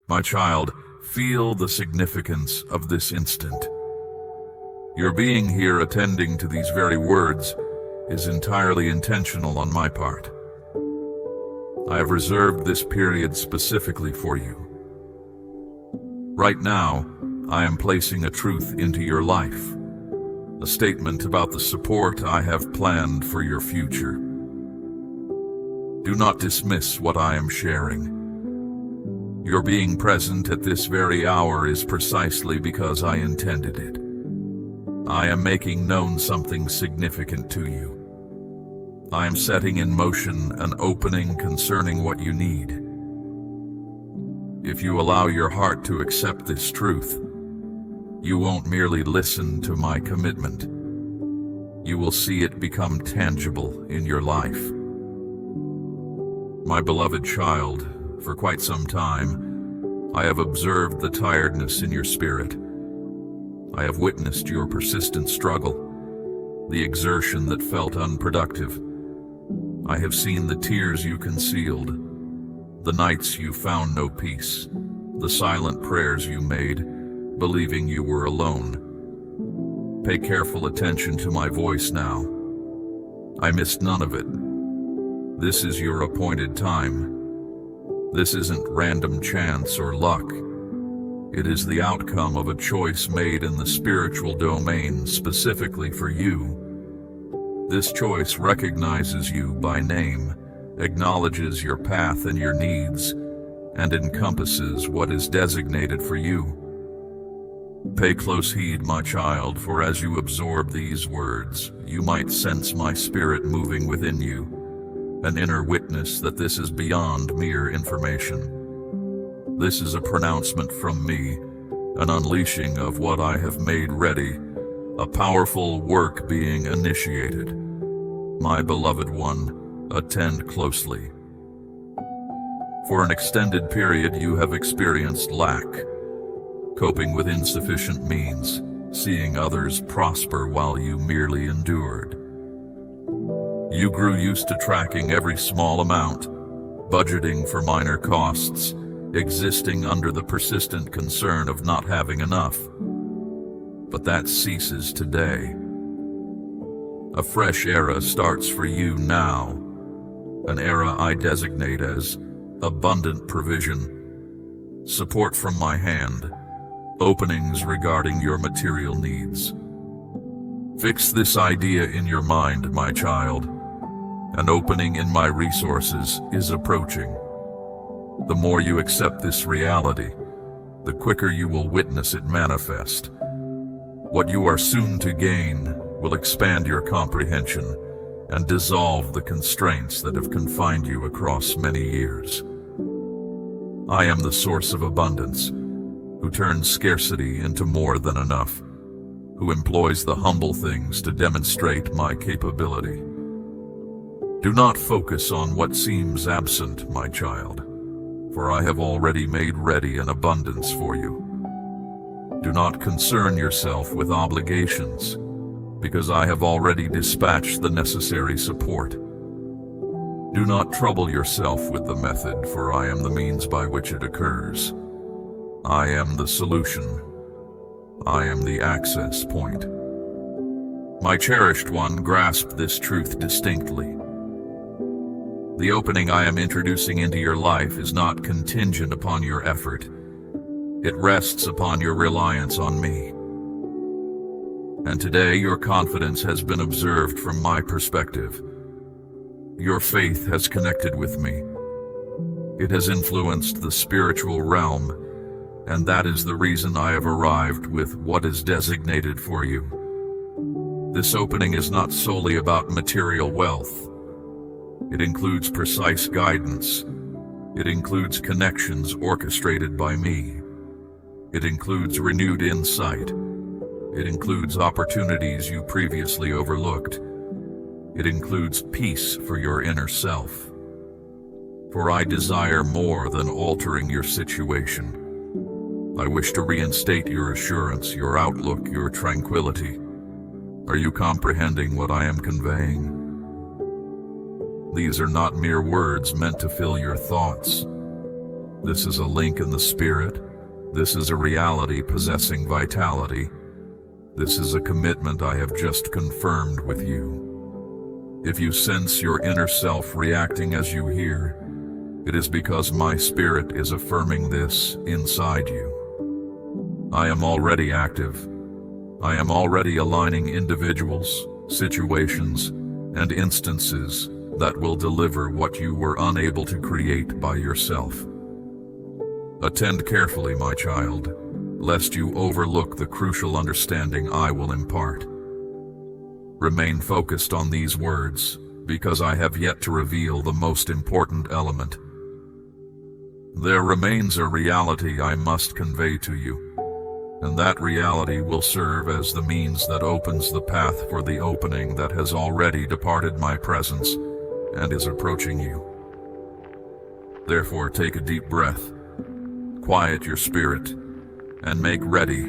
My child, feel the significance of this instant. Your being here attending to these very words is entirely intentional on my part. I have reserved this period specifically for you. Right now, I am placing a truth into your life, a statement about the support I have planned for your future. Do not dismiss what I am sharing. Your being present at this very hour is precisely because I intended it. I am making known something significant to you. I am setting in motion an opening concerning what you need. If you allow your heart to accept this truth, you won't merely listen to my commitment. You will see it become tangible in your life. My beloved child, for quite some time, I have observed the tiredness in your spirit. I have witnessed your persistent struggle, the exertion that felt unproductive. I have seen the tears you concealed, the nights you found no peace, the silent prayers you made, believing you were alone. Pay careful attention to my voice now. I missed none of it. This is your appointed time. This isn't random chance or luck. It is the outcome of a choice made in the spiritual domain specifically for you. This choice recognizes you by name, acknowledges your path and your needs, and encompasses what is designated for you. Pay close heed, my child, for as you absorb these words, you might sense my spirit moving within you, an inner witness that this is beyond mere information. This is a pronouncement from me, an unleashing of what I have made ready, a powerful work being initiated. My beloved one, attend closely. For an extended period, you have experienced lack, coping with insufficient means, seeing others prosper while you merely endured. You grew used to tracking every small amount, budgeting for minor costs, existing under the persistent concern of not having enough. But that ceases today. A fresh era starts for you now, an era I designate as abundant provision, support from my hand, openings regarding your material needs. Fix this idea in your mind, my child. An opening in my resources is approaching. The more you accept this reality, the quicker you will witness it manifest. What you are soon to gain will expand your comprehension and dissolve the constraints that have confined you across many years. I am the source of abundance, who turns scarcity into more than enough, who employs the humble things to demonstrate my capability. Do not focus on what seems absent, my child, for I have already made ready an abundance for you. Do not concern yourself with obligations, because I have already dispatched the necessary support. Do not trouble yourself with the method, for I am the means by which it occurs. I am the solution. I am the access point. My cherished one, grasp this truth distinctly. The opening I am introducing into your life is not contingent upon your effort. It rests upon your reliance on me. And today your confidence has been observed from my perspective. Your faith has connected with me. It has influenced the spiritual realm, and that is the reason I have arrived with what is designated for you. This opening is not solely about material wealth. It includes precise guidance. It includes connections orchestrated by me. It includes renewed insight. It includes opportunities you previously overlooked. It includes peace for your inner self. For I desire more than altering your situation. I wish to reinstate your assurance, your outlook, your tranquility. Are you comprehending what I am conveying? These are not mere words meant to fill your thoughts. This is a link in the spirit. This is a reality possessing vitality. This is a commitment I have just confirmed with you. If you sense your inner self reacting as you hear, it is because my spirit is affirming this inside you. I am already active. I am already aligning individuals, situations, and instances that will deliver what you were unable to create by yourself. Attend carefully, my child, lest you overlook the crucial understanding I will impart. Remain focused on these words, because I have yet to reveal the most important element. There remains a reality I must convey to you, and that reality will serve as the means that opens the path for the opening that has already departed my presence and is approaching you. Therefore, take a deep breath, quiet your spirit, and make ready,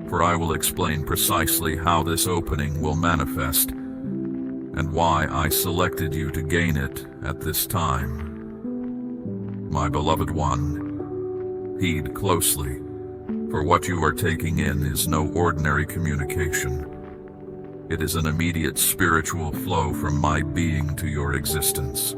for I will explain precisely how this opening will manifest and why I selected you to gain it at this time. My beloved one, heed closely, for what you are taking in is no ordinary communication. It is an immediate spiritual flow from my being to your existence.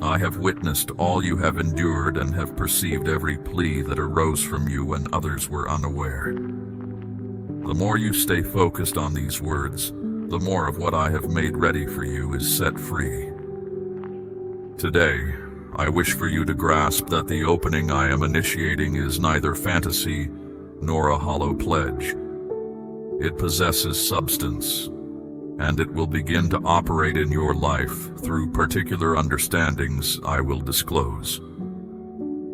I have witnessed all you have endured and have perceived every plea that arose from you when others were unaware. The more you stay focused on these words, the more of what I have made ready for you is set free. Today, I wish for you to grasp that the opening I am initiating is neither fantasy nor a hollow pledge. It possesses substance, and it will begin to operate in your life through particular understandings I will disclose.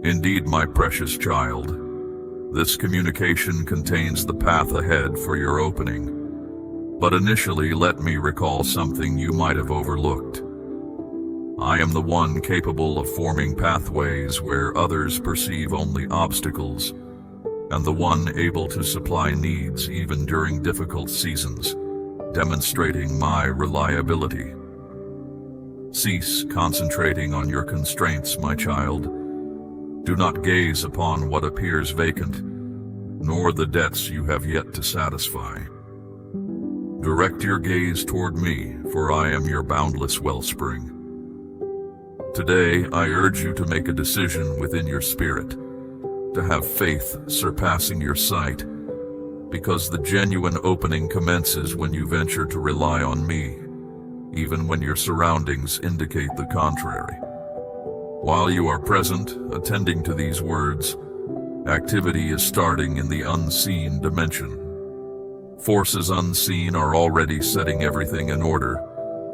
Indeed, my precious child, this communication contains the path ahead for your opening. But initially, let me recall something you might have overlooked. I am the one capable of forming pathways where others perceive only obstacles, and the one able to supply needs even during difficult seasons, demonstrating my reliability. Cease concentrating on your constraints, my child. Do not gaze upon what appears vacant, nor the debts you have yet to satisfy. Direct your gaze toward me, for I am your boundless wellspring. Today, I urge you to make a decision within your spirit, to have faith surpassing your sight, because the genuine opening commences when you venture to rely on me, even when your surroundings indicate the contrary. While you are present, attending to these words, activity is starting in the unseen dimension. Forces unseen are already setting everything in order,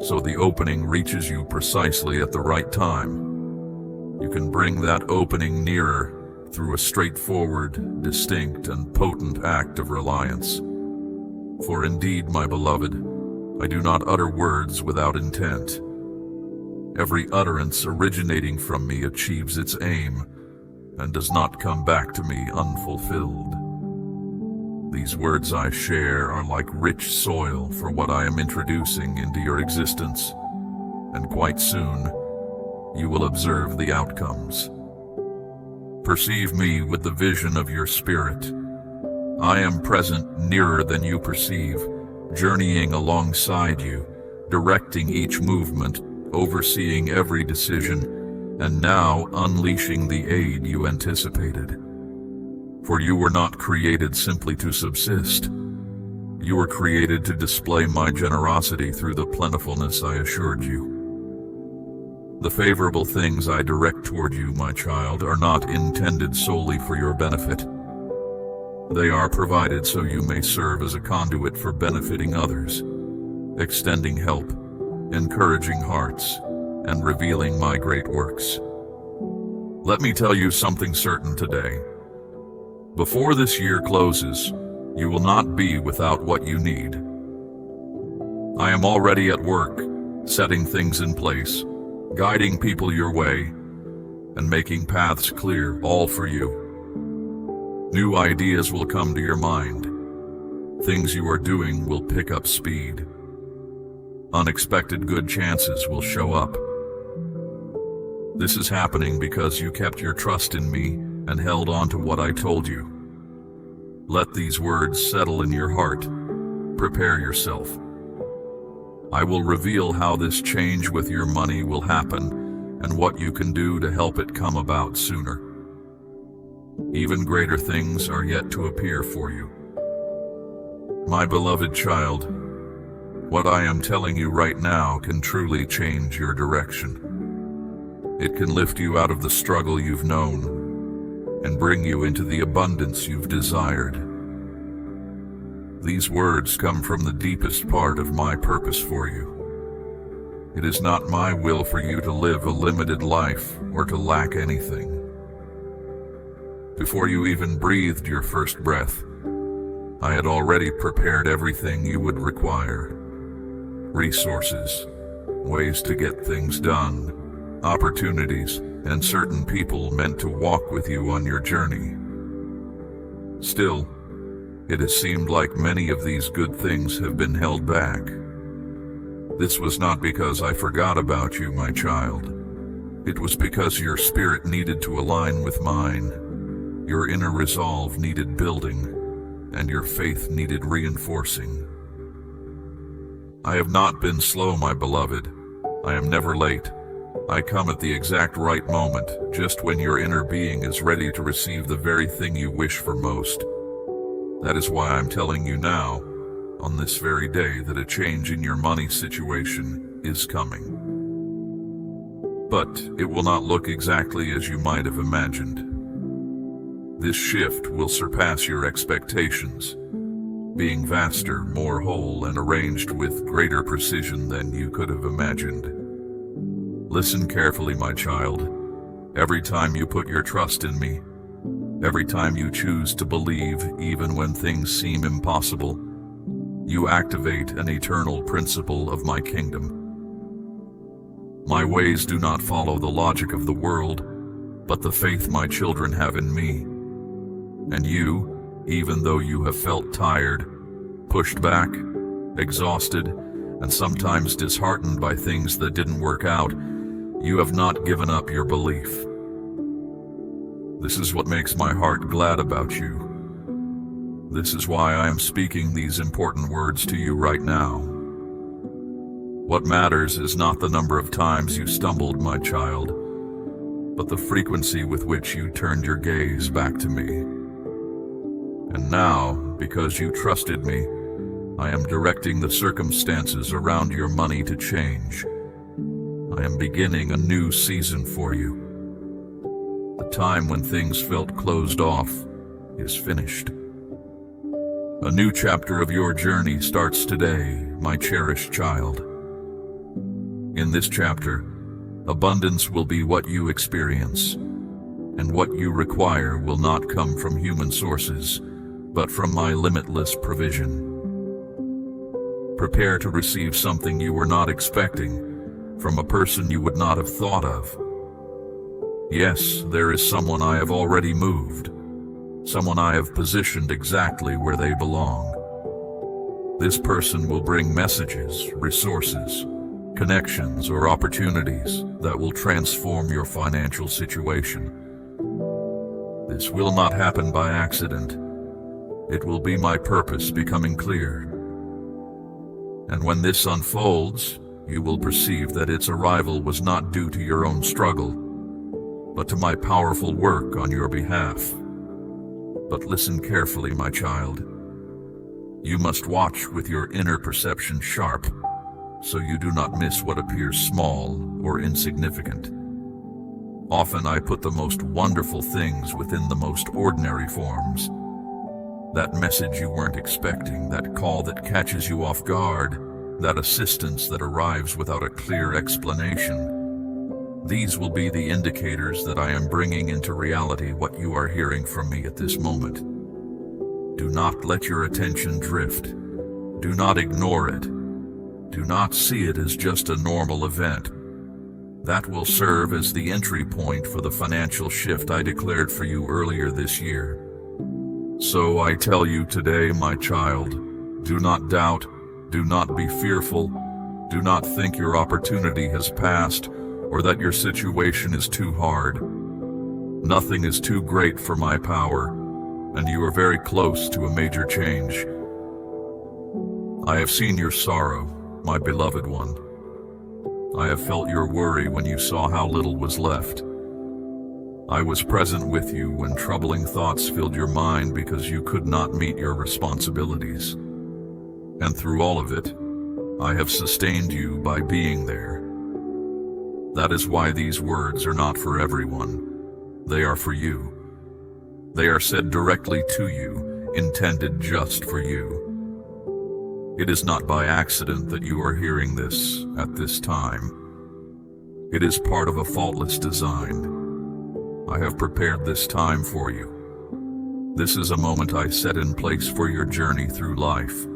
so the opening reaches you precisely at the right time. You can bring that opening nearer through a straightforward, distinct, and potent act of reliance. For indeed, my beloved, I do not utter words without intent. Every utterance originating from me achieves its aim and does not come back to me unfulfilled. These words I share are like rich soil for what I am introducing into your existence, and quite soon you will observe the outcomes. Perceive me with the vision of your spirit. I am present nearer than you perceive, journeying alongside you, directing each movement, overseeing every decision, and now unleashing the aid you anticipated. For you were not created simply to subsist. You were created to display my generosity through the plentifulness I assured you. The favorable things I direct toward you, my child, are not intended solely for your benefit. They are provided so you may serve as a conduit for benefiting others, extending help, encouraging hearts, and revealing my great works. Let me tell you something certain today. Before this year closes, you will not be without what you need. I am already at work, setting things in place, guiding people your way, and making paths clear, all for you. New ideas will come to your mind. Things you are doing will pick up speed. Unexpected good chances will show up. This is happening because you kept your trust in me and held on to what I told you. Let these words settle in your heart. Prepare yourself. I will reveal how this change with your money will happen and what you can do to help it come about sooner. Even greater things are yet to appear for you. My beloved child, what I am telling you right now can truly change your direction. It can lift you out of the struggle you've known and bring you into the abundance you've desired. These words come from the deepest part of my purpose for you. It is not my will for you to live a limited life or to lack anything. Before you even breathed your first breath, I had already prepared everything you would require. Resources, ways to get things done, opportunities, and certain people meant to walk with you on your journey. Still, it has seemed like many of these good things have been held back. This was not because I forgot about you, my child. It was because your spirit needed to align with mine. Your inner resolve needed building, and your faith needed reinforcing. I have not been slow, my beloved. I am never late. I come at the exact right moment, just when your inner being is ready to receive the very thing you wish for most. That is why I'm telling you now, on this very day, that a change in your money situation is coming. But it will not look exactly as you might have imagined. This shift will surpass your expectations, being vaster, more whole, and arranged with greater precision than you could have imagined. Listen carefully, my child. Every time you put your trust in me, every time you choose to believe even when things seem impossible, you activate an eternal principle of my kingdom. My ways do not follow the logic of the world, but the faith my children have in me. And you, even though you have felt tired, pushed back, exhausted, and sometimes disheartened by things that didn't work out, you have not given up your belief. This is what makes my heart glad about you. This is why I am speaking these important words to you right now. What matters is not the number of times you stumbled, my child, but the frequency with which you turned your gaze back to me. And now, because you trusted me, I am directing the circumstances around your money to change. I am beginning a new season for you. The time when things felt closed off is finished. A new chapter of your journey starts today, my cherished child. In this chapter, abundance will be what you experience, and what you require will not come from human sources, but from my limitless provision. Prepare to receive something you were not expecting, from a person you would not have thought of. Yes, there is someone I have already moved, someone I have positioned exactly where they belong. This person will bring messages, resources, connections, or opportunities that will transform your financial situation. This will not happen by accident. It will be my purpose becoming clear. And when this unfolds, you will perceive that its arrival was not due to your own struggle, but to my powerful work on your behalf. But listen carefully, my child. You must watch with your inner perception sharp, so you do not miss what appears small or insignificant. Often I put the most wonderful things within the most ordinary forms. That message you weren't expecting, that call that catches you off guard, that assistance that arrives without a clear explanation. These will be the indicators that I am bringing into reality what you are hearing from me at this moment. Do not let your attention drift. Do not ignore it. Do not see it as just a normal event. That will serve as the entry point for the financial shift I declared for you earlier this year. So I tell you today, my child, do not doubt. Do not be fearful. Do not think your opportunity has passed or that your situation is too hard. Nothing is too great for my power, and you are very close to a major change. I have seen your sorrow, my beloved one. I have felt your worry when you saw how little was left. I was present with you when troubling thoughts filled your mind because you could not meet your responsibilities. And through all of it, I have sustained you by being there. That is why these words are not for everyone. They are for you. They are said directly to you, intended just for you. It is not by accident that you are hearing this at this time. It is part of a faultless design. I have prepared this time for you. This is a moment I set in place for your journey through life.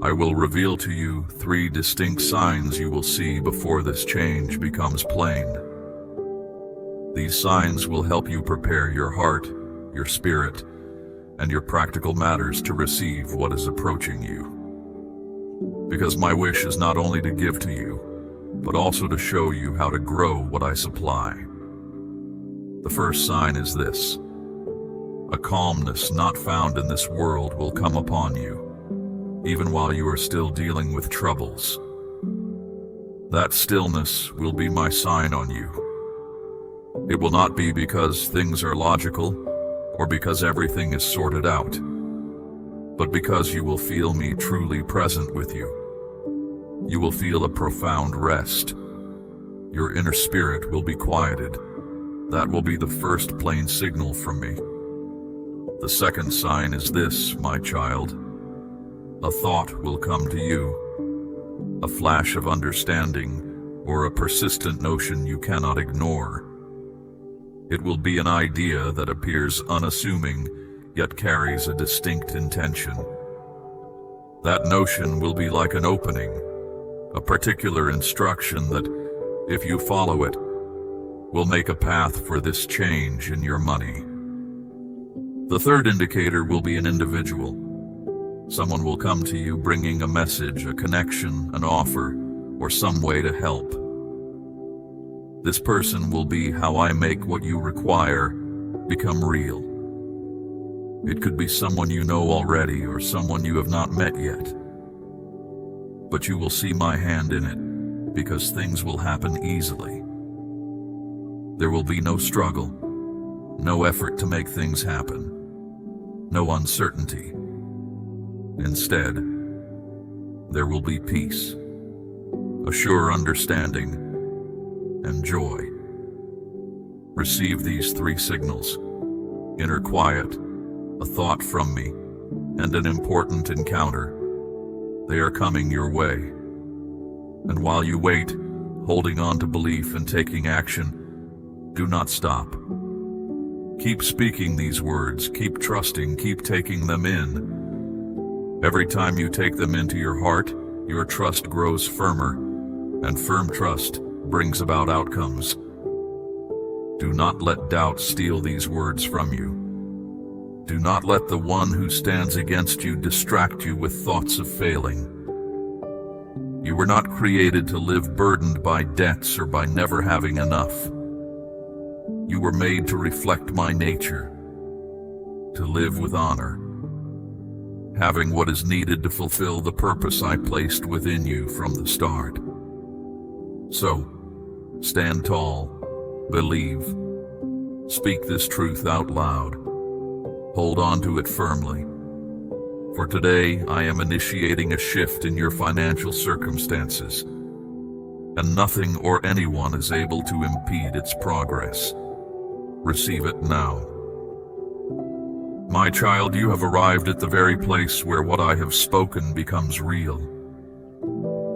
I will reveal to you 3 distinct signs you will see before this change becomes plain. These signs will help you prepare your heart, your spirit, and your practical matters to receive what is approaching you. Because my wish is not only to give to you, but also to show you how to grow what I supply. The first sign is this: a calmness not found in this world will come upon you, even while you are still dealing with troubles. That stillness will be my sign on you. It will not be because things are logical or because everything is sorted out, but because you will feel me truly present with you. You will feel a profound rest. Your inner spirit will be quieted. That will be the first plain signal from me. The second sign is this, my child. A thought will come to you, a flash of understanding, or a persistent notion you cannot ignore. It will be an idea that appears unassuming, yet carries a distinct intention. That notion will be like an opening, a particular instruction that, if you follow it, will make a path for this change in your money. The third indicator will be an individual. Someone will come to you bringing a message, a connection, an offer, or some way to help. This person will be how I make what you require become real. It could be someone you know already or someone you have not met yet. But you will see my hand in it because things will happen easily. There will be no struggle, no effort to make things happen, no uncertainty. Instead, there will be peace, a sure understanding, and joy. Receive these 3 signals: inner quiet, a thought from me, and an important encounter. They are coming your way. And while you wait, holding on to belief and taking action, do not stop. Keep speaking these words, keep trusting, keep taking them in. Every time you take them into your heart, your trust grows firmer, and firm trust brings about outcomes. Do not let doubt steal these words from you. Do not let the one who stands against you distract you with thoughts of failing. You were not created to live burdened by debts or by never having enough. You were made to reflect my nature, to live with honor, having what is needed to fulfill the purpose I placed within you from the start. So, stand tall, believe, speak this truth out loud, hold on to it firmly. For today, I am initiating a shift in your financial circumstances, and nothing or anyone is able to impede its progress. Receive it now. My child, you have arrived at the very place where what I have spoken becomes real.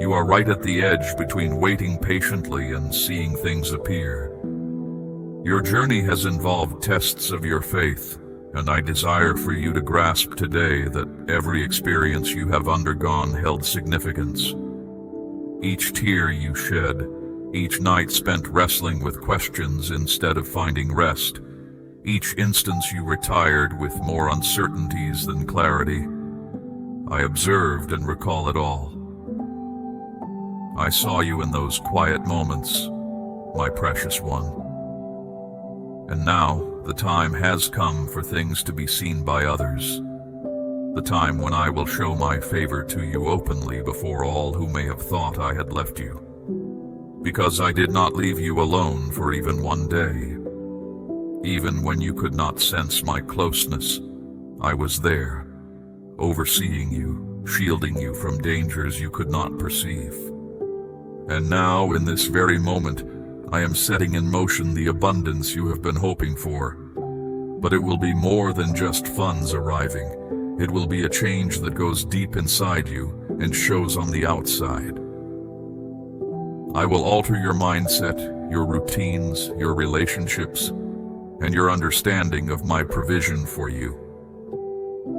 You are right at the edge between waiting patiently and seeing things appear. Your journey has involved tests of your faith, and I desire for you to grasp today that every experience you have undergone held significance. Each tear you shed, each night spent wrestling with questions instead of finding rest, each instance you retired with more uncertainties than clarity, I observed and recall it all. I saw you in those quiet moments, my precious one. And now the time has come for things to be seen by others. The time when I will show my favor to you openly before all who may have thought I had left you. Because I did not leave you alone for even one day. Even when you could not sense my closeness, I was there, overseeing you, shielding you from dangers you could not perceive. And now, in this very moment, I am setting in motion the abundance you have been hoping for. But it will be more than just funds arriving. It will be a change that goes deep inside you and shows on the outside. I will alter your mindset, your routines, your relationships, and your understanding of my provision for you.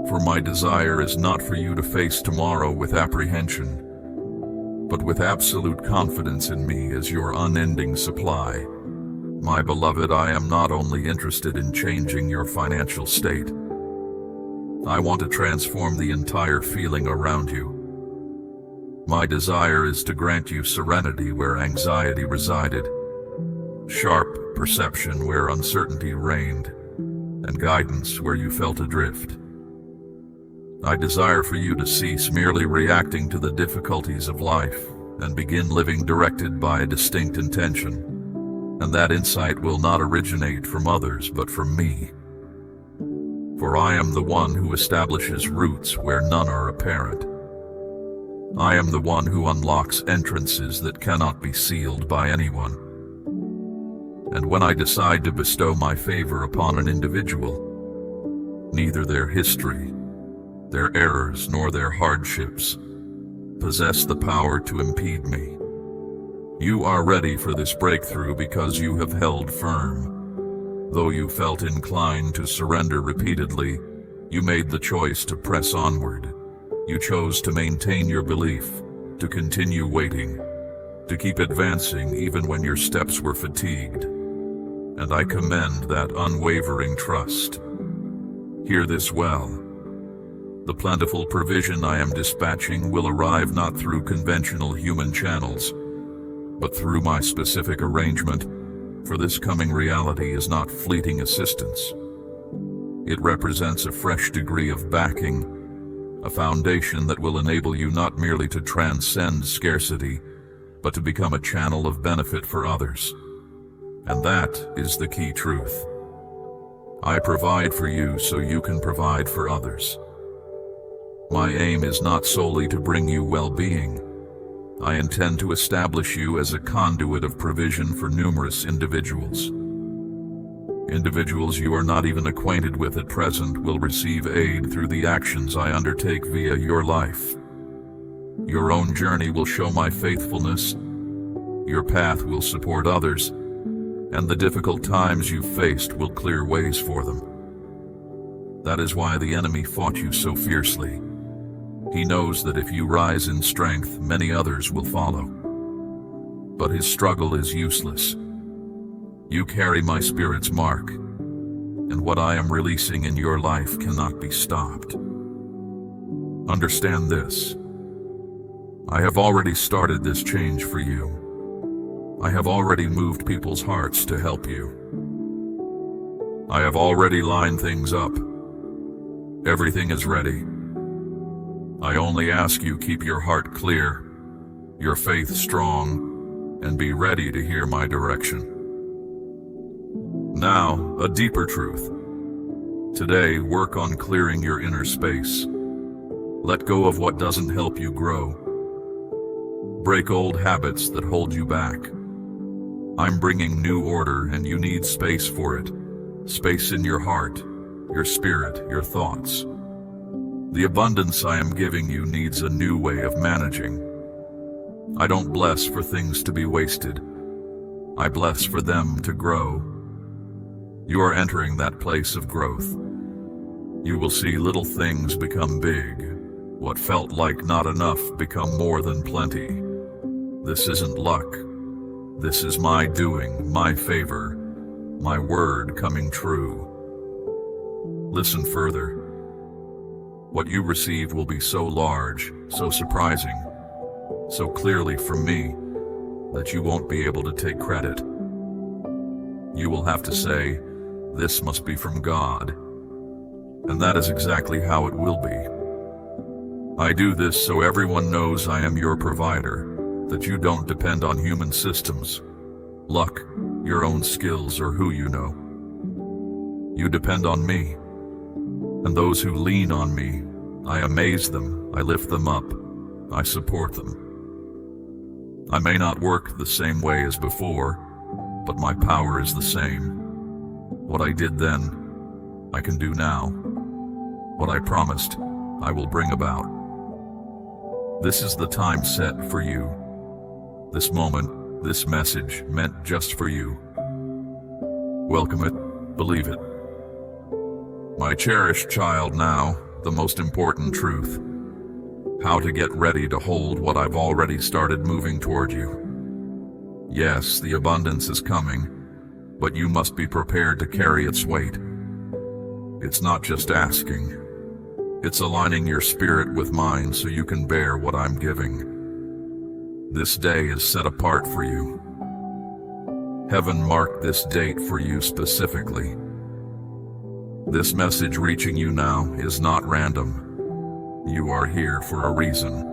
For my desire is not for you to face tomorrow with apprehension, but with absolute confidence in me as your unending supply. My beloved, I am not only interested in changing your financial state. I want to transform the entire feeling around you. My desire is to grant you serenity where anxiety resided, sharp perception where uncertainty reigned, and guidance where you felt adrift. I desire for you to cease merely reacting to the difficulties of life and begin living directed by a distinct intention. And that insight will not originate from others but from me. For I am the one who establishes roots where none are apparent. I am the one who unlocks entrances that cannot be sealed by anyone. And when I decide to bestow my favor upon an individual, neither their history, their errors, nor their hardships possess the power to impede me. You are ready for this breakthrough because you have held firm. Though you felt inclined to surrender repeatedly, you made the choice to press onward. You chose to maintain your belief, to continue waiting, to keep advancing even when your steps were fatigued. And I commend that unwavering trust. Hear this well. The plentiful provision I am dispatching will arrive not through conventional human channels, but through my specific arrangement, for this coming reality is not fleeting assistance. It represents a fresh degree of backing, a foundation that will enable you not merely to transcend scarcity, but to become a channel of benefit for others. And that is the key truth. I provide for you so you can provide for others. My aim is not solely to bring you well-being. I intend to establish you as a conduit of provision for numerous individuals. Individuals you are not even acquainted with at present will receive aid through the actions I undertake via your life. Your own journey will show my faithfulness, your path will support others, and the difficult times you've faced will clear ways for them. That is why the enemy fought you so fiercely. He knows that if you rise in strength, many others will follow. But his struggle is useless. You carry my Spirit's mark, and what I am releasing in your life cannot be stopped. Understand this. I have already started this change for you. I have already moved people's hearts to help you. I have already lined things up. Everything is ready. I only ask you keep your heart clear, your faith strong, and be ready to hear my direction. Now, a deeper truth. Today, work on clearing your inner space. Let go of what doesn't help you grow. Break old habits that hold you back. I'm bringing new order, and you need space for it. Space in your heart, your spirit, your thoughts. The abundance I am giving you needs a new way of managing. I don't bless for things to be wasted. I bless for them to grow. You are entering that place of growth. You will see little things become big. What felt like not enough become more than plenty. This isn't luck. This is my doing, my favor, my word coming true. Listen further. What you receive will be so large, so surprising, so clearly from me, that you won't be able to take credit. You will have to say, "This must be from God." And that is exactly how it will be. I do this so everyone knows I am your provider, that you don't depend on human systems, luck, your own skills, or who you know. You depend on me. And those who lean on me, I amaze them, I lift them up, I support them. I may not work the same way as before, but my power is the same. What I did then, I can do now. What I promised, I will bring about. This is the time set for you. This moment, this message meant just for you. Welcome it, believe it. My cherished child, now, the most important truth. How to get ready to hold what I've already started moving toward you. Yes, the abundance is coming, but you must be prepared to carry its weight. It's not just asking. It's aligning your spirit with mine so you can bear what I'm giving. This day is set apart for you. Heaven marked this date for you specifically. This message reaching you now is not random. You are here for a reason.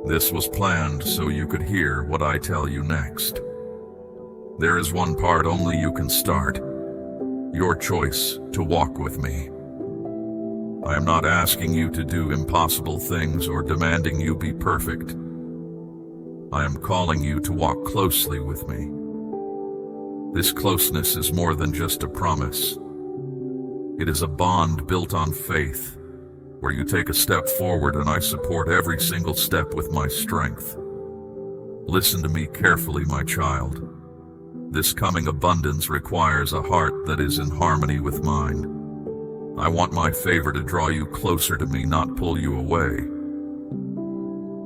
This was planned so you could hear what I tell you next. There is one part only you can start. Your choice to walk with me. I am not asking you to do impossible things or demanding you be perfect. I am calling you to walk closely with me. This closeness is more than just a promise. It is a bond built on faith, where you take a step forward and I support every single step with my strength. Listen to me carefully, my child. This coming abundance requires a heart that is in harmony with mine. I want my favor to draw you closer to me, not pull you away.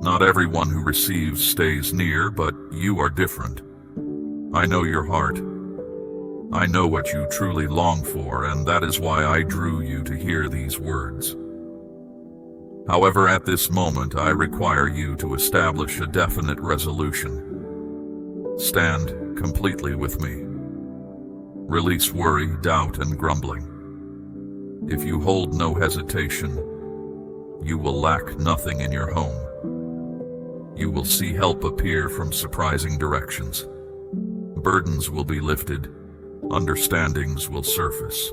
Not everyone who receives stays near, but you are different. I know your heart. I know what you truly long for, and that is why I drew you to hear these words. However, at this moment, I require you to establish a definite resolution. Stand completely with me. Release worry, doubt, and grumbling. If you hold no hesitation, you will lack nothing in your home. You will see help appear from surprising directions. Burdens will be lifted. Understandings will surface.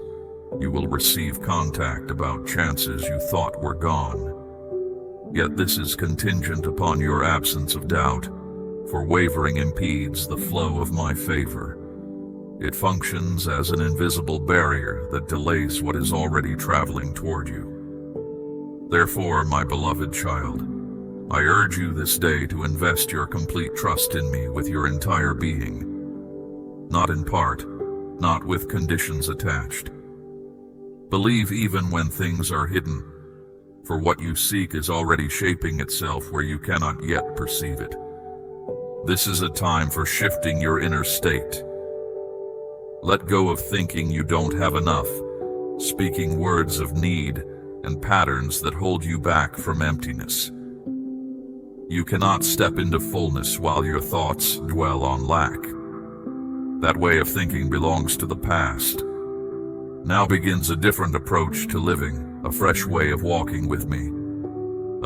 You will receive contact about chances you thought were gone. Yet this is contingent upon your absence of doubt, for wavering impedes the flow of my favor. It functions as an invisible barrier that delays what is already traveling toward you. Therefore, my beloved child, I urge you this day to invest your complete trust in me with your entire being. Not in part, not with conditions attached. Believe even when things are hidden, for what you seek is already shaping itself where you cannot yet perceive it. This is a time for shifting your inner state. Let go of thinking you don't have enough, speaking words of need and patterns that hold you back from emptiness. You cannot step into fullness while your thoughts dwell on lack. That way of thinking belongs to the past. Now begins a different approach to living, a fresh way of walking with me,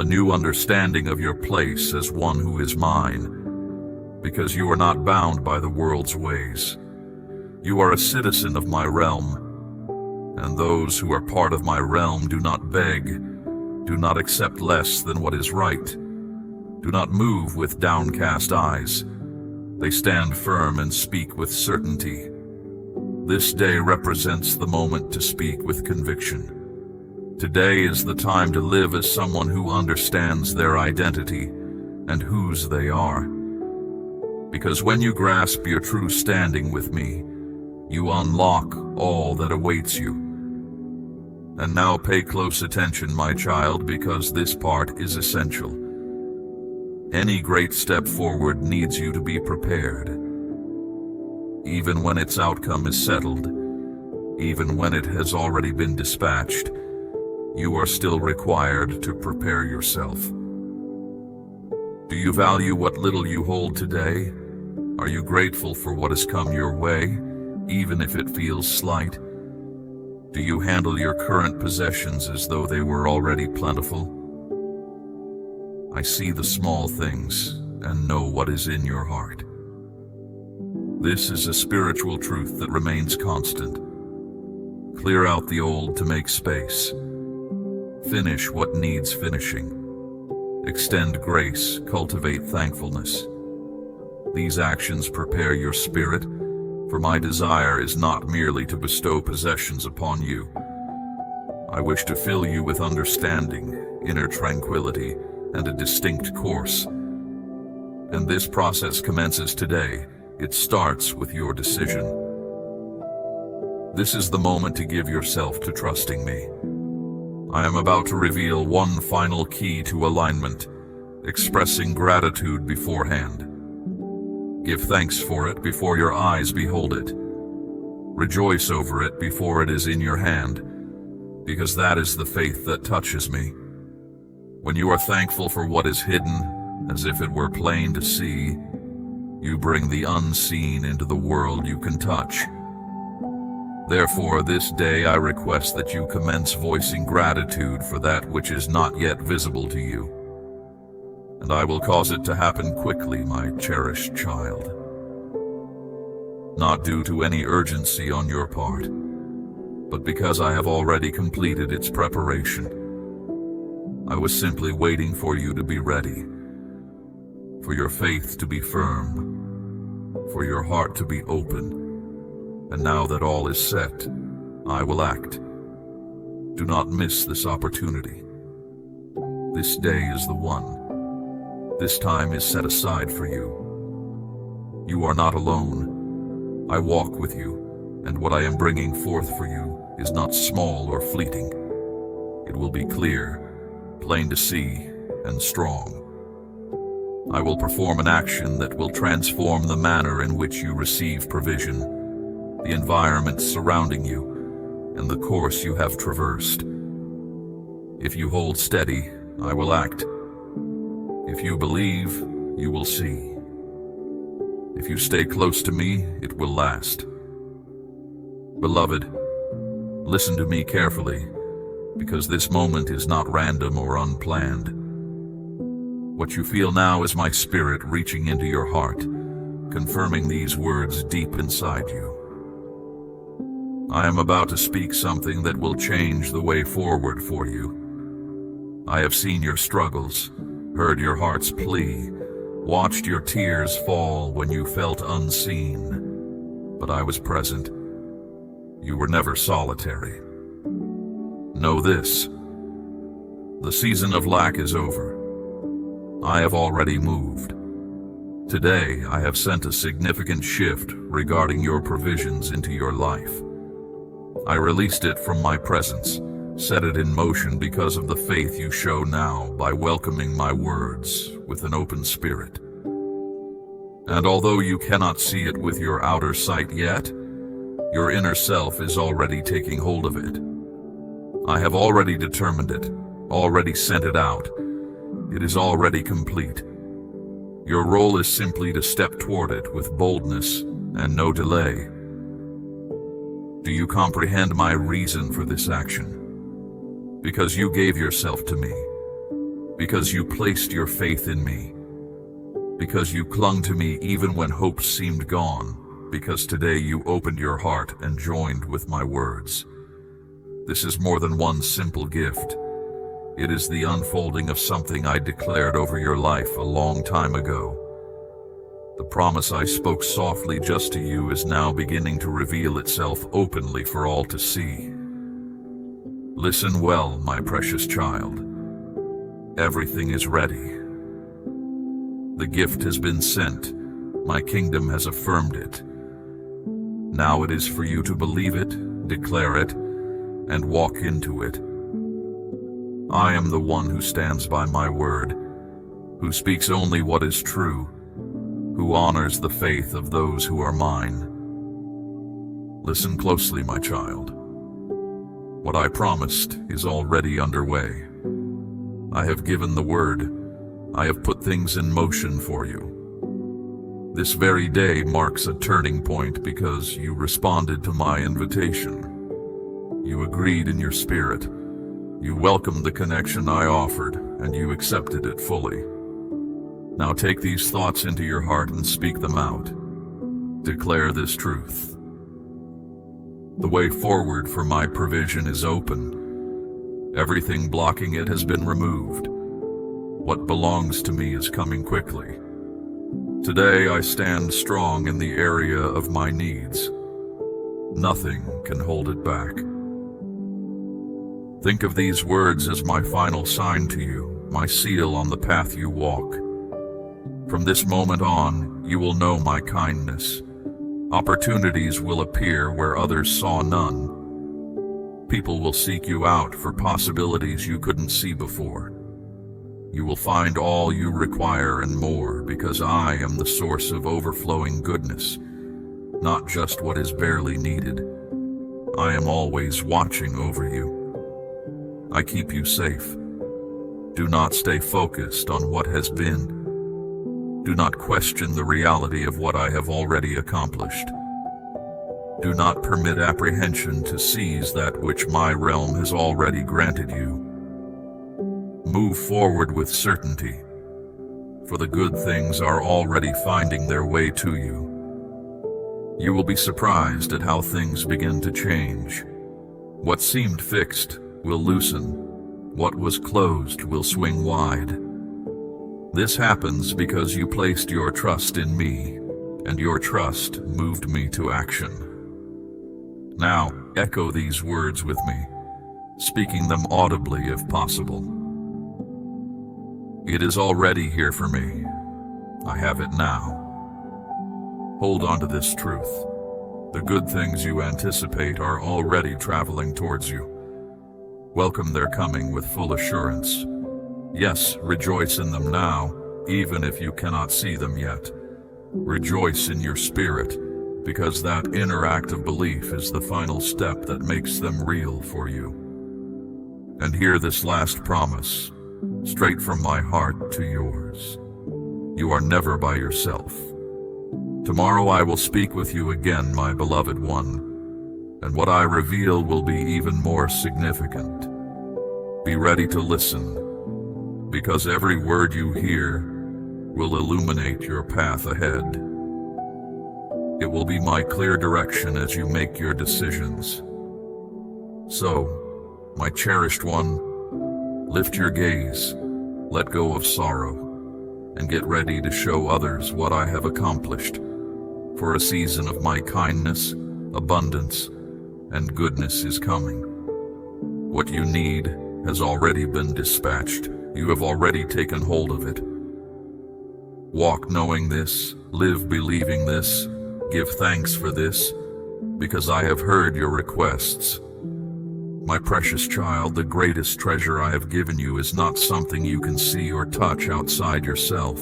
a new understanding of your place as one who is mine, because you are not bound by the world's ways. You are a citizen of my realm, and those who are part of my realm do not beg, do not accept less than what is right, do not move with downcast eyes. They stand firm and speak with certainty. This day represents the moment to speak with conviction. Today is the time to live as someone who understands their identity and whose they are. Because when you grasp your true standing with me, you unlock all that awaits you. And now pay close attention, my child, because this part is essential. Any great step forward needs you to be prepared. Even when its outcome is settled, even when it has already been dispatched, you are still required to prepare yourself. Do you value what little you hold today? Are you grateful for what has come your way, even if it feels slight? Do you handle your current possessions as though they were already plentiful? I see the small things and know what is in your heart. This is a spiritual truth that remains constant. Clear out the old to make space. Finish what needs finishing. Extend grace, cultivate thankfulness. These actions prepare your spirit, for my desire is not merely to bestow possessions upon you. I wish to fill you with understanding, inner tranquility, and a distinct course. And this process commences today. It starts with your decision. This is the moment to give yourself to trusting me. I am about to reveal one final key to alignment, expressing gratitude beforehand. Give thanks for it before your eyes behold it. Rejoice over it before it is in your hand, because that is the faith that touches me. When you are thankful for what is hidden, as if it were plain to see, you bring the unseen into the world you can touch. Therefore, this day I request that you commence voicing gratitude for that which is not yet visible to you. And I will cause it to happen quickly, my cherished child. Not due to any urgency on your part, but because I have already completed its preparation. I was simply waiting for you to be ready, for your faith to be firm, for your heart to be open. And now that all is set, I will act. Do not miss this opportunity. This day is the one. This time is set aside for you. You are not alone. I walk with you, and what I am bringing forth for you is not small or fleeting. It will be clear, plain to see, and strong. I will perform an action that will transform the manner in which you receive provision, the environment surrounding you, and the course you have traversed. If you hold steady, I will act. If you believe, you will see. If you stay close to me, it will last. Beloved, listen to me carefully, because this moment is not random or unplanned. What you feel now is my spirit reaching into your heart, confirming these words deep inside you. I am about to speak something that will change the way forward for you. I have seen your struggles, heard your heart's plea, watched your tears fall when you felt unseen. But I was present. You were never solitary. Know this: the season of lack is over. I have already moved. Today, I have sent a significant shift regarding your provisions into your life. I released it from my presence, set it in motion because of the faith you show now by welcoming my words with an open spirit. And although you cannot see it with your outer sight yet, your inner self is already taking hold of it. I have already determined it, already sent it out. It is already complete. Your role is simply to step toward it with boldness and no delay. Do you comprehend my reason for this action? Because you gave yourself to me. Because you placed your faith in me. Because you clung to me even when hope seemed gone. Because today you opened your heart and joined with my words. This is more than one simple gift. It is the unfolding of something I declared over your life a long time ago. The promise I spoke softly just to you is now beginning to reveal itself openly for all to see. Listen well, my precious child. Everything is ready. The gift has been sent. My kingdom has affirmed it. Now it is for you to believe it, declare it, and walk into it. I am the one who stands by my word, who speaks only what is true, who honors the faith of those who are mine. Listen closely, my child. What I promised is already underway. I have given the word. I have put things in motion for you. This very day marks a turning point because you responded to my invitation. You agreed in your spirit. You welcomed the connection I offered, and you accepted it fully. Now take these thoughts into your heart and speak them out. Declare this truth. The way forward for my provision is open. Everything blocking it has been removed. What belongs to me is coming quickly. Today I stand strong in the area of my needs. Nothing can hold it back. Think of these words as my final sign to you, my seal on the path you walk. From this moment on, you will know my kindness. Opportunities will appear where others saw none. People will seek you out for possibilities you couldn't see before. You will find all you require and more, because I am the source of overflowing goodness, not just what is barely needed. I am always watching over you. I keep you safe. Do not stay focused on what has been. Do not question the reality of what I have already accomplished. Do not permit apprehension to seize that which my realm has already granted you. Move forward with certainty, for the good things are already finding their way to you. You will be surprised at how things begin to change. What seemed fixed will loosen. What was closed will swing wide. This happens because you placed your trust in me, and your trust moved me to action. Now, echo these words with me, speaking them audibly if possible. It is already here for me. I have it now. Hold on to this truth. The good things you anticipate are already traveling towards you. Welcome their coming with full assurance. Yes, rejoice in them now, even if you cannot see them yet. Rejoice in your spirit, because that inner act of belief is the final step that makes them real for you. And hear this last promise, straight from my heart to yours. You are never by yourself. Tomorrow I will speak with you again, my beloved one, and what I reveal will be even more significant. Be ready to listen, because every word you hear will illuminate your path ahead. It will be my clear direction as you make your decisions. So, my cherished one, lift your gaze, let go of sorrow, and get ready to show others what I have accomplished. For a season of my kindness, abundance, and goodness is coming. What you need has already been dispatched. You have already taken hold of it. Walk knowing this, live believing this, give thanks for this, because I have heard your requests. My precious child, the greatest treasure I have given you is not something you can see or touch outside yourself.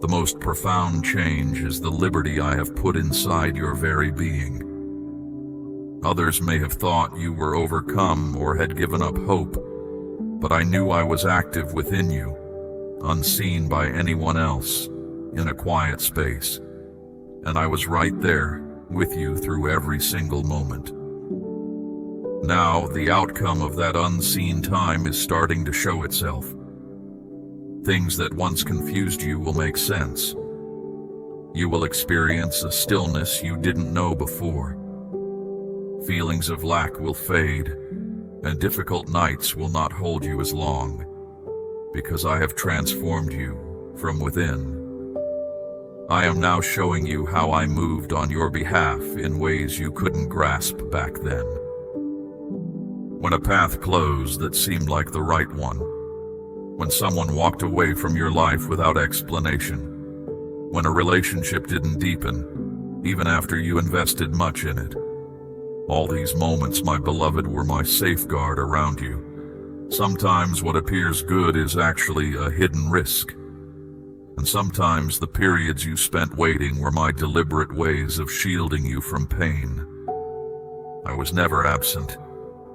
The most profound change is the liberty I have put inside your very being. Others may have thought you were overcome or had given up hope, but I knew I was active within you, unseen by anyone else, in a quiet space, and I was right there with you through every single moment. Now, the outcome of that unseen time is starting to show itself. Things that once confused you will make sense. You will experience a stillness you didn't know before. Feelings of lack will fade, and difficult nights will not hold you as long, because I have transformed you from within. I am now showing you how I moved on your behalf in ways you couldn't grasp back then. When a path closed that seemed like the right one, when someone walked away from your life without explanation, when a relationship didn't deepen, even after you invested much in it. All these moments, my beloved, were my safeguard around you. Sometimes what appears good is actually a hidden risk. And sometimes the periods you spent waiting were my deliberate ways of shielding you from pain. I was never absent,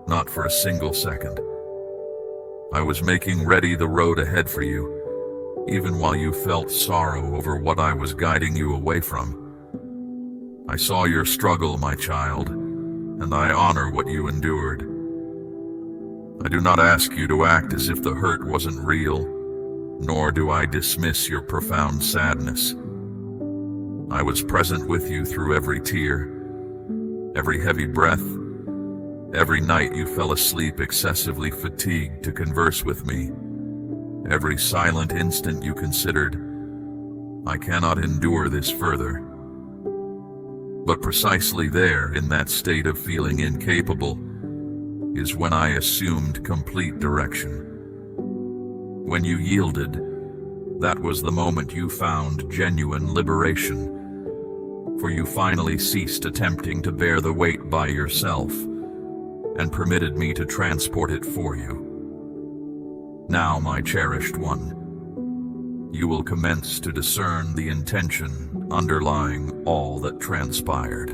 not for a single second. I was making ready the road ahead for you, even while you felt sorrow over what I was guiding you away from. I saw your struggle, my child, and I honor what you endured. I do not ask you to act as if the hurt wasn't real, nor do I dismiss your profound sadness. I was present with you through every tear, every heavy breath, every night you fell asleep excessively fatigued to converse with me, every silent instant you considered, I cannot endure this further. But precisely there, in that state of feeling incapable, is when I assumed complete direction. When you yielded, that was the moment you found genuine liberation, for you finally ceased attempting to bear the weight by yourself and permitted me to transport it for you. Now, my cherished one, you will commence to discern the intention underlying all that transpired.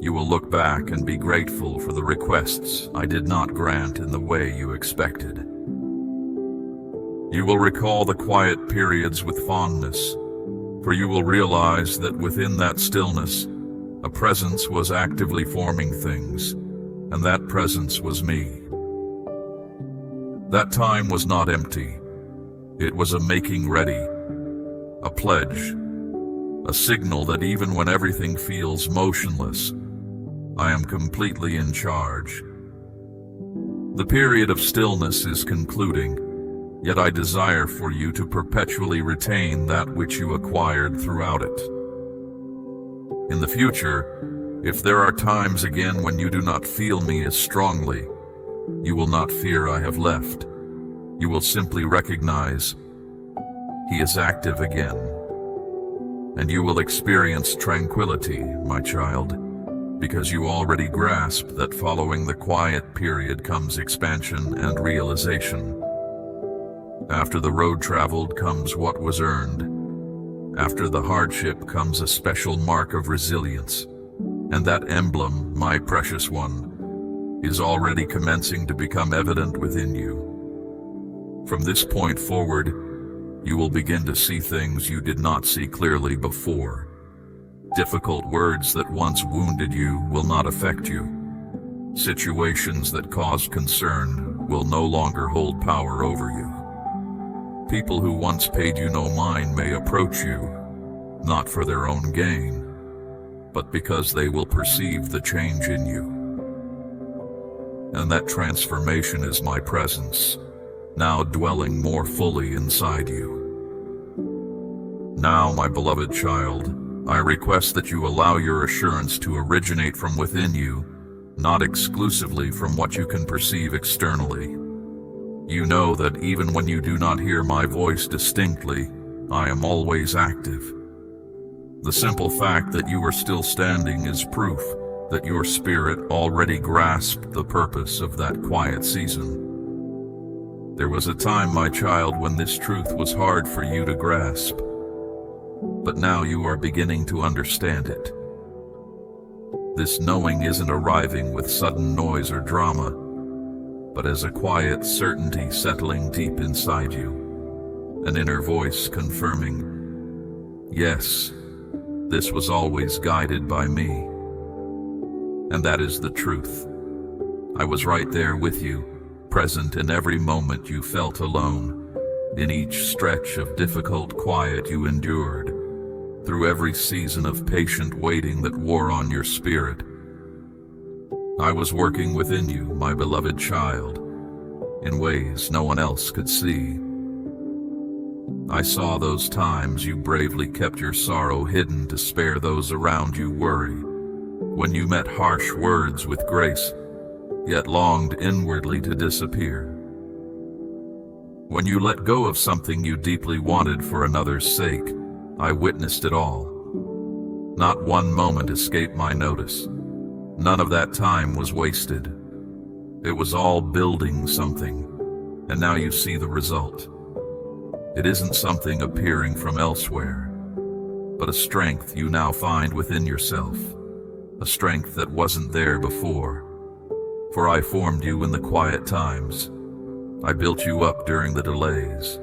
You will look back and be grateful for the requests I did not grant in the way you expected. You will recall the quiet periods with fondness, for you will realize that within that stillness, a presence was actively forming things, and that presence was me. That time was not empty. It was a making ready, a pledge, a signal that even when everything feels motionless, I am completely in charge. The period of stillness is concluding, yet I desire for you to perpetually retain that which you acquired throughout it. In the future, if there are times again when you do not feel me as strongly, you will not fear I have left. You will simply recognize he is active again. And you will experience tranquility, my child, because you already grasp that following the quiet period comes expansion and realization. After the road traveled comes what was earned. After the hardship comes a special mark of resilience. And that emblem, my precious one, is already commencing to become evident within you. From this point forward, you will begin to see things you did not see clearly before. Difficult words that once wounded you will not affect you. Situations that caused concern will no longer hold power over you. People who once paid you no mind may approach you, not for their own gain, but because they will perceive the change in you. And that transformation is my presence, now dwelling more fully inside you. Now, my beloved child, I request that you allow your assurance to originate from within you, not exclusively from what you can perceive externally. You know that even when you do not hear my voice distinctly, I am always active. The simple fact that you are still standing is proof that your spirit already grasped the purpose of that quiet season. There was a time, my child, when this truth was hard for you to grasp, but now you are beginning to understand it. This knowing isn't arriving with sudden noise or drama, but as a quiet certainty settling deep inside you, an inner voice confirming, yes, this was always guided by me. And that is the truth. I was right there with you, present in every moment you felt alone, in each stretch of difficult quiet you endured, through every season of patient waiting that wore on your spirit. I was working within you, my beloved child, in ways no one else could see. I saw those times you bravely kept your sorrow hidden to spare those around you worry, when you met harsh words with grace, yet longed inwardly to disappear. When you let go of something you deeply wanted for another's sake, I witnessed it all. Not one moment escaped my notice. None of that time was wasted. It was all building something, and now you see the result. It isn't something appearing from elsewhere, but a strength you now find within yourself, a strength that wasn't there before. For I formed you in the quiet times. I built you up during the delays.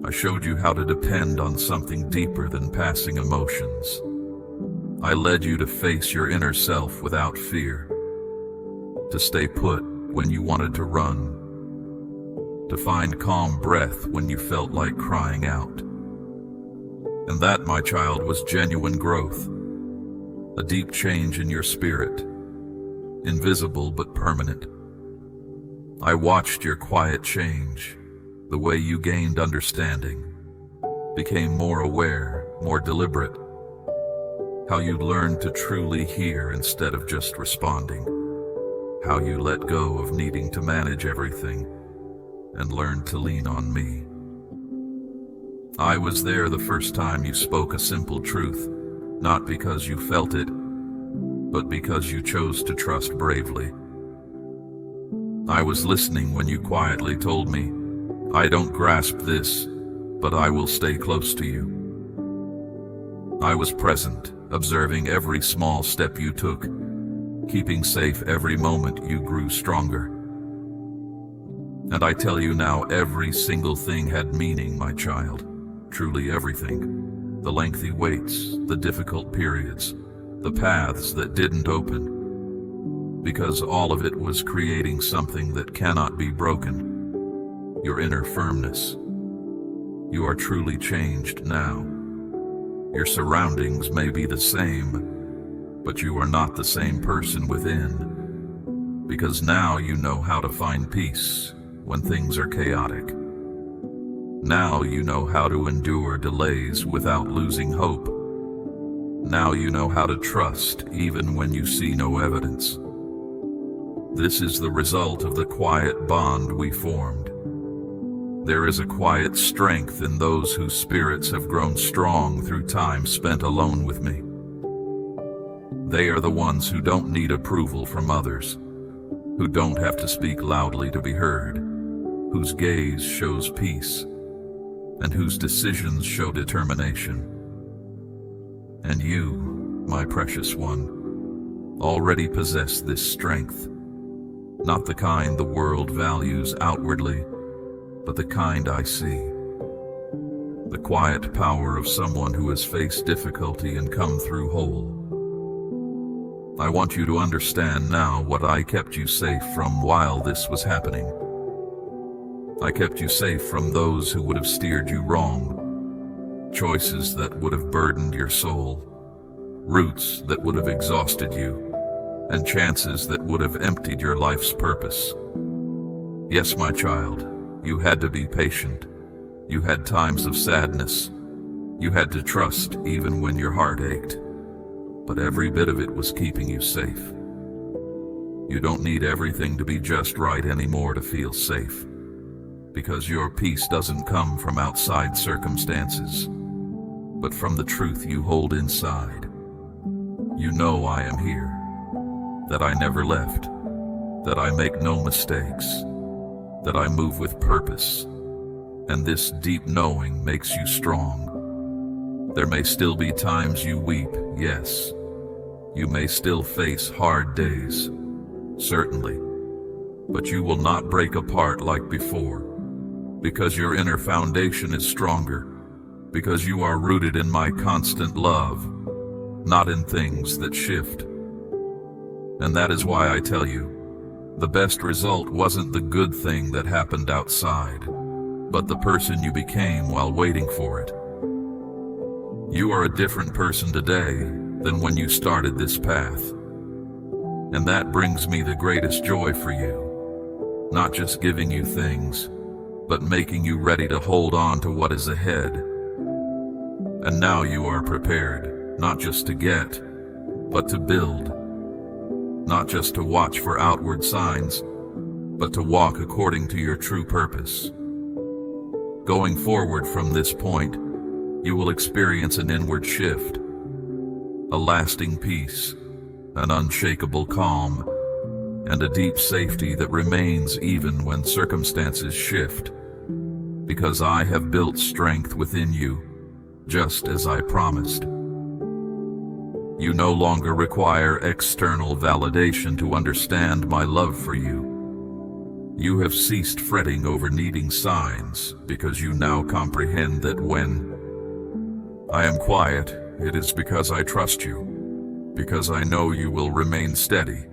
I showed you how to depend on something deeper than passing emotions. I led you to face your inner self without fear, to stay put when you wanted to run, to find calm breath when you felt like crying out. And that, my child, was genuine growth, a deep change in your spirit, invisible but permanent. I watched your quiet change, the way you gained understanding, became more aware, more deliberate, how you learned to truly hear instead of just responding, how you let go of needing to manage everything and learned to lean on me. I was there the first time you spoke a simple truth, not because you felt it, but because you chose to trust bravely. I was listening when you quietly told me, I don't grasp this, but I will stay close to you. I was present, observing every small step you took, keeping safe every moment you grew stronger. And I tell you now, every single thing had meaning, my child, truly everything. The lengthy waits, the difficult periods, the paths that didn't open, because all of it was creating something that cannot be broken, your inner firmness. You are truly changed now. Your surroundings may be the same, but you are not the same person within, because now you know how to find peace when things are chaotic. Now you know how to endure delays without losing hope. Now you know how to trust even when you see no evidence. This is the result of the quiet bond we formed. There is a quiet strength in those whose spirits have grown strong through time spent alone with me. They are the ones who don't need approval from others, who don't have to speak loudly to be heard, whose gaze shows peace, and whose decisions show determination. And you, my precious one, already possess this strength, not the kind the world values outwardly, but the kind I see. The quiet power of someone who has faced difficulty and come through whole. I want you to understand now what I kept you safe from while this was happening. I kept you safe from those who would have steered you wrong, choices that would have burdened your soul, roots that would have exhausted you, and chances that would have emptied your life's purpose. Yes, my child, you had to be patient. You had times of sadness. You had to trust even when your heart ached. But every bit of it was keeping you safe. You don't need everything to be just right anymore to feel safe, because your peace doesn't come from outside circumstances, but from the truth you hold inside. You know I am here, that I never left, that I make no mistakes, that I move with purpose, and this deep knowing makes you strong. There may still be times you weep, yes. You may still face hard days, certainly, but you will not break apart like before, because your inner foundation is stronger, because you are rooted in my constant love, not in things that shift. And that is why I tell you, the best result wasn't the good thing that happened outside, but the person you became while waiting for it. You are a different person today than when you started this path. And that brings me the greatest joy for you, not just giving you things, but making you ready to hold on to what is ahead. And now you are prepared, not just to get, but to build. Not just to watch for outward signs, but to walk according to your true purpose. Going forward from this point, you will experience an inward shift, a lasting peace, an unshakable calm, and a deep safety that remains even when circumstances shift, because I have built strength within you, just as I promised. You no longer require external validation to understand my love for you. You have ceased fretting over needing signs, because you now comprehend that when I am quiet, it is because I trust you, because I know you will remain steady,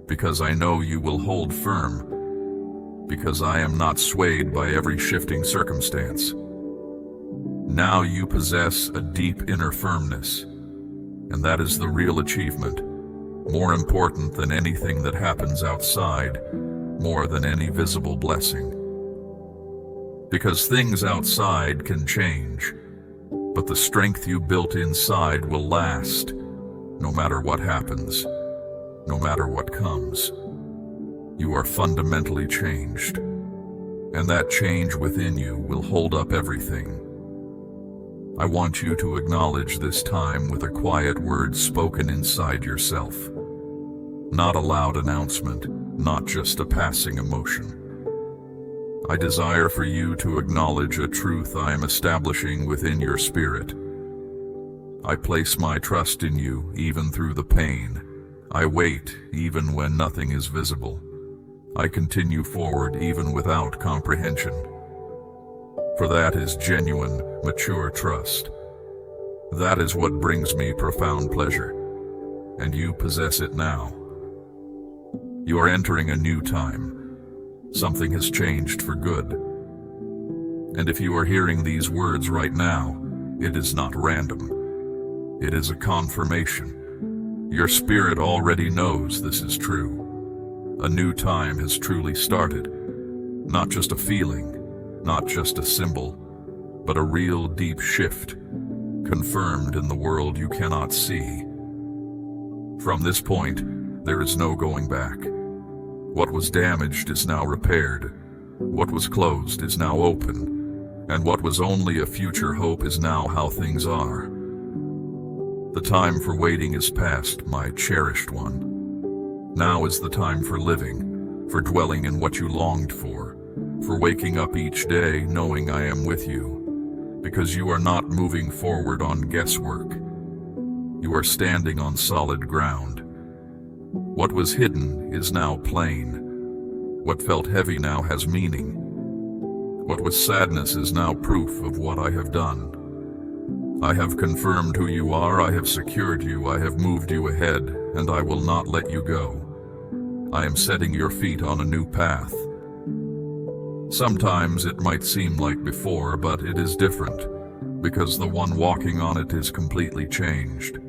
because I know you will hold firm, because I am not swayed by every shifting circumstance. Now you possess a deep inner firmness, and that is the real achievement, more important than anything that happens outside, more than any visible blessing. Because things outside can change, but the strength you built inside will last, no matter what happens, no matter what comes. You are fundamentally changed, and that change within you will hold up everything. I want you to acknowledge this time with a quiet word spoken inside yourself. Not a loud announcement, not just a passing emotion. I desire for you to acknowledge a truth I am establishing within your spirit. I place my trust in you even through the pain. I wait even when nothing is visible. I continue forward even without comprehension. For that is genuine, mature trust. That is what brings me profound pleasure, and you possess it now. You are entering a new time. Something has changed for good. And if you are hearing these words right now, it is not random. It is a confirmation. Your spirit already knows this is true. A new time has truly started. Not just a feeling, not just a symbol, but a real deep shift, confirmed in the world you cannot see. From this point, there is no going back. What was damaged is now repaired. What was closed is now open. And what was only a future hope is now how things are. The time for waiting is past, my cherished one. Now is the time for living, for dwelling in what you longed for waking up each day knowing I am with you, because you are not moving forward on guesswork. You are standing on solid ground. What was hidden is now plain. What felt heavy now has meaning. What was sadness is now proof of what I have done. I have confirmed who you are, I have secured you, I have moved you ahead, and I will not let you go. I am setting your feet on a new path. Sometimes it might seem like before, but it is different, because the one walking on it is completely changed.